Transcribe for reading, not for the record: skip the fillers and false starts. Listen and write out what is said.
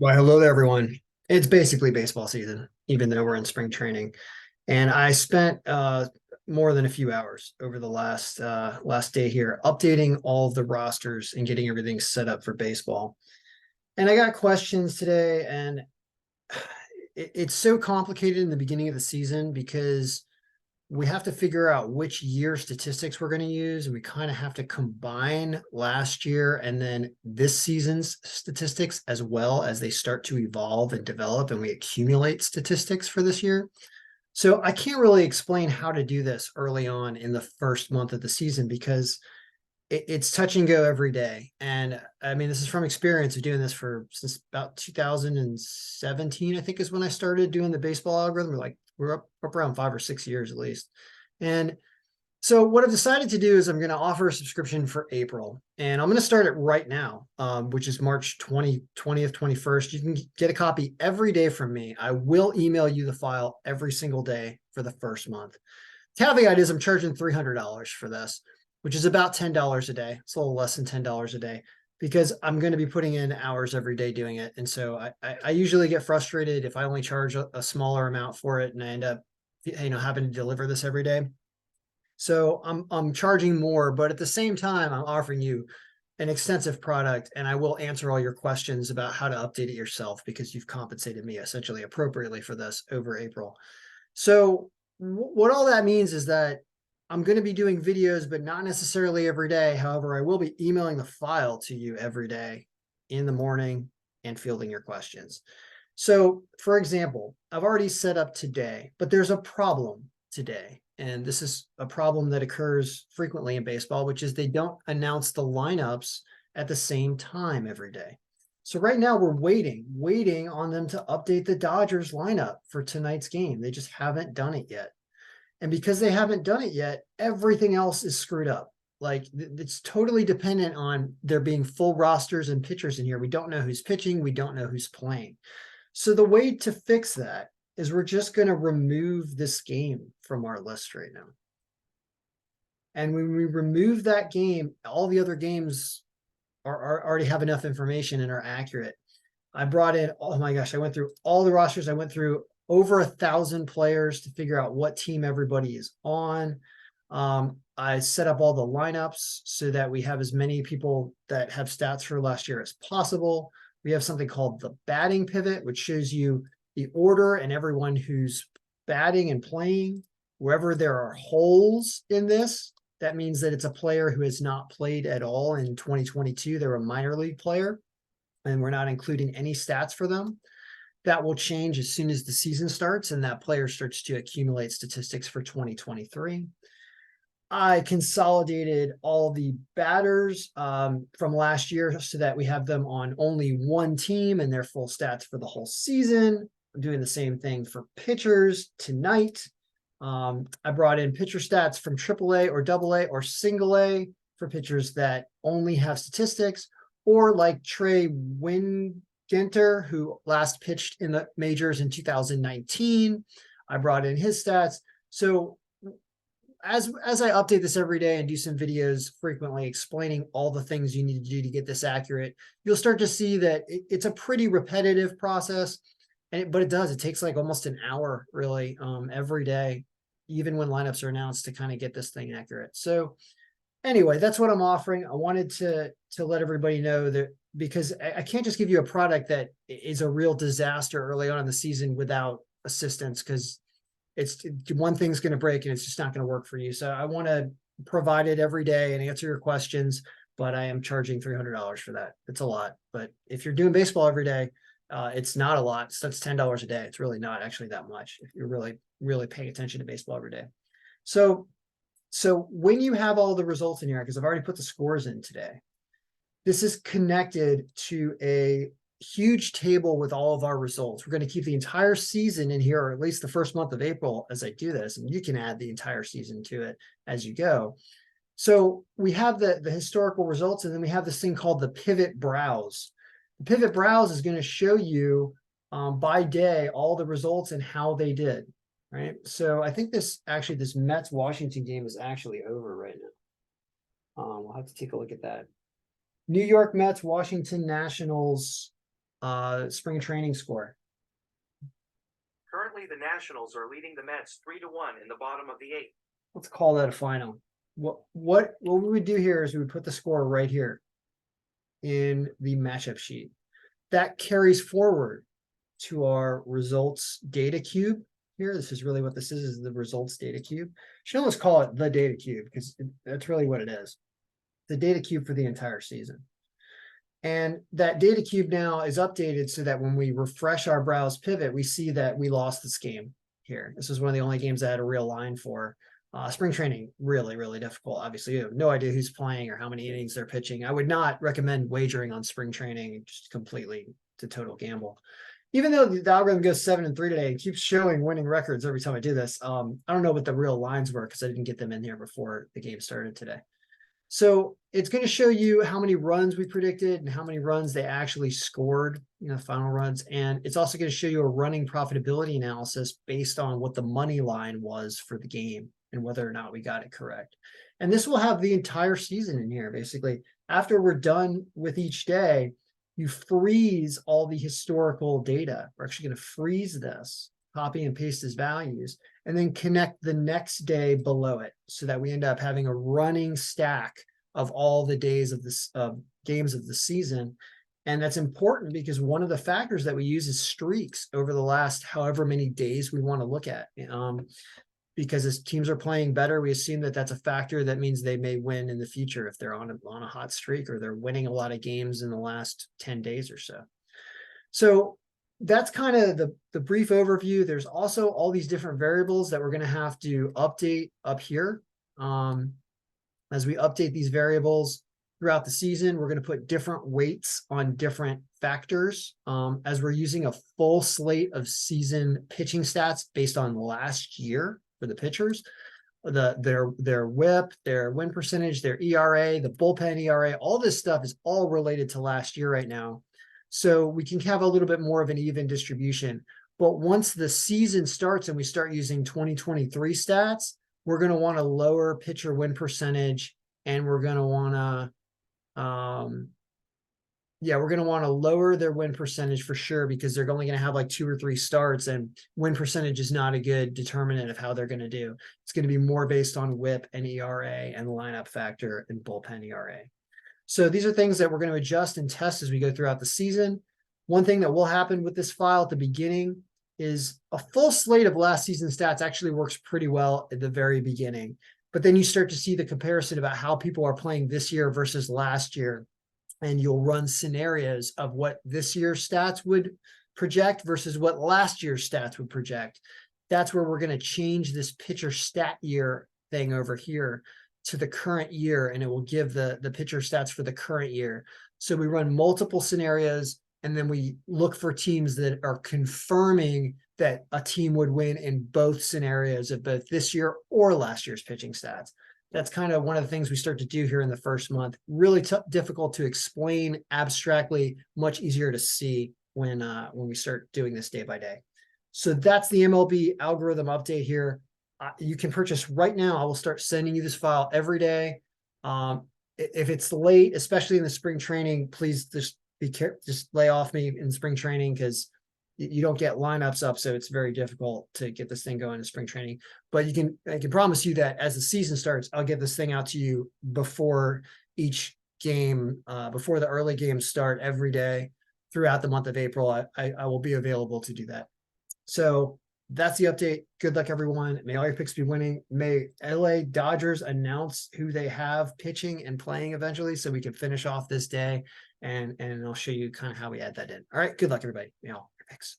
Well, hello to everyone. It's basically baseball season, even though we're in spring training. And I spent more than a few hours over the last day here updating all of the rosters and getting everything set up for baseball. And I got questions today, and it's so complicated in the beginning of the season because we have to figure out which year statistics we're going to use, and we kind of have to combine last year and then this season's statistics as well as they start to evolve and develop and we accumulate statistics for this year. So I can't really explain how to do this early on in the first month of the season because it's touch and go every day. And I mean, this is from experience of doing this for since about 2017, I think is when I started doing the baseball algorithm. We're up around 5 or 6 years at least. And so what I've decided to do is I'm going to offer a subscription for April, and I'm going to start it right now, which is March 20th, 21st. You can get a copy every day from me. I will email you the file every single day for the first month. Caveat is I'm charging $300 for this, which is about $10 a day. It's a little less than $10 a day because I'm going to be putting in hours every day doing it. And so I usually get frustrated if I only charge a smaller amount for it and I end up, having to deliver this every day. So I'm charging more, but at the same time, I'm offering you an extensive product, and I will answer all your questions about how to update it yourself because you've compensated me essentially appropriately for this over April. So what all that means is that I'm going to be doing videos, but not necessarily every day. However, I will be emailing the file to you every day in the morning and fielding your questions. So, for example, I've already set up today, but there's a problem today. And this is a problem that occurs frequently in baseball, which is they don't announce the lineups at the same time every day. So right now we're waiting on them to update the Dodgers lineup for tonight's game. They just haven't done it yet. And because they haven't done it yet, everything else is screwed up. Like it's totally dependent on there being full rosters and pitchers in here. We don't know who's pitching. We don't know who's playing. So the way to fix that is we're just going to remove this game from our list right now. And when we remove that game, all the other games are already have enough information and are accurate. I brought in, oh my gosh, I went through all the rosters. I went through over 1,000 players to figure out what team everybody is on. I set up all the lineups so that we have as many people that have stats for last year as possible. We have something called the batting pivot, which shows you the order and everyone who's batting and playing. Wherever there are holes in this, that means that it's a player who has not played at all in 2022. They're a minor league player, and we're not including any stats for them. That will change as soon as the season starts and that player starts to accumulate statistics for 2023. I consolidated all the batters from last year so that we have them on only one team and their full stats for the whole season. I'm doing the same thing for pitchers tonight. I brought in pitcher stats from AAA or AA or single A for pitchers that only have statistics, or like Trey Wingenter, who last pitched in the majors in 2019. I brought in his stats. So as I update this every day and do some videos frequently explaining all the things you need to do to get this accurate, you'll start to see that it's a pretty repetitive process. But it takes like almost an hour really every day, even when lineups are announced, to kind of get this thing accurate. So anyway, that's what I'm offering. I wanted to let everybody know that because I can't just give you a product that is a real disaster early on in the season without assistance, because it's one thing's going to break and it's just not going to work for you. So I want to provide it every day and answer your questions, but I am charging $300 for that. It's a lot, but if you're doing baseball every day, it's not a lot. So that's $10 a day. It's really not actually that much if you're really paying attention to baseball every day. So when you have all the results in here, because I've already put the scores in today, this is connected to a huge table with all of our results. We're going to keep the entire season in here, or at least the first month of April as I do this, and you can add the entire season to it as you go. So we have the historical results, and then we have this thing called the pivot browse. The pivot browse is going to show you by day all the results and how they did. Right. So I think this Mets Washington game is actually over right now. We'll have to take a look at that. New York Mets, Washington Nationals. spring training score. Currently, the Nationals are leading the Mets 3-1 in the bottom of the eighth. Let's call that a final. What we would do here is we would put the score right here in the matchup sheet. That carries forward to our results data cube here. This is really what this is the results data cube. Should almost call it the data cube because that's really what it is. The data cube for the entire season. And that data cube now is updated so that when we refresh our browse pivot, we see that we lost this game here. This is one of the only games I had a real line for. Spring training, really, really difficult. Obviously, you have no idea who's playing or how many innings they're pitching. I would not recommend wagering on spring training, just completely to total gamble. Even though the algorithm goes 7-3 today and keeps showing winning records every time I do this, I don't know what the real lines were because I didn't get them in here before the game started today. So it's going to show you how many runs we predicted and how many runs they actually scored, final runs. And it's also going to show you a running profitability analysis based on what the money line was for the game and whether or not we got it correct. And this will have the entire season in here, basically. After we're done with each day, you freeze all the historical data. We're actually going to freeze this, copy and paste as values, and then connect the next day below it so that we end up having a running stack of all the days of this games of the season. And that's important because one of the factors that we use is streaks over the last however many days we want to look at. Because as teams are playing better, we assume that that's a factor that means they may win in the future if they're on a hot streak or they're winning a lot of games in the last 10 days or so. So that's kind of the brief overview. There's also all these different variables that we're going to have to update up here. As we update these variables throughout the season, we're going to put different weights on different factors. As we're using a full slate of season pitching stats based on last year for the pitchers, their whip, their win percentage, their ERA, the bullpen ERA, all this stuff is all related to last year right now. So we can have a little bit more of an even distribution. But once the season starts and we start using 2023 stats, we're going to want to lower pitcher win percentage, and we're going to want to, we're going to want to lower their win percentage for sure, because they're only going to have like 2 or 3 starts, and win percentage is not a good determinant of how they're going to do. It's going to be more based on whip and ERA and lineup factor and bullpen ERA. So these are things that we're going to adjust and test as we go throughout the season. One thing that will happen with this file at the beginning is a full slate of last season stats actually works pretty well at the very beginning. But then you start to see the comparison about how people are playing this year versus last year. And you'll run scenarios of what this year's stats would project versus what last year's stats would project. That's where we're going to change this pitcher stat year thing over here to the current year, and it will give the pitcher stats for the current year. So we run multiple scenarios, and then we look for teams that are confirming that a team would win in both scenarios of both this year or last year's pitching stats. That's kind of one of the things we start to do here in the first month. Really difficult to explain abstractly, much easier to see when we start doing this day by day. So that's the MLB algorithm update here. You can purchase right now. I will start sending you this file every day. If it's late, especially in the spring training, please just be careful. Just lay off me in spring training because you don't get lineups up, so it's very difficult to get this thing going in spring training. But I can promise you that as the season starts, I'll get this thing out to you before each game, before the early games start every day throughout the month of April. I will be available to do that. So that's the update. Good luck, everyone. May all your picks be winning. May LA Dodgers announce who they have pitching and playing eventually so we can finish off this day, and I'll show you kind of how we add that in. All right. Good luck, everybody. May all your picks.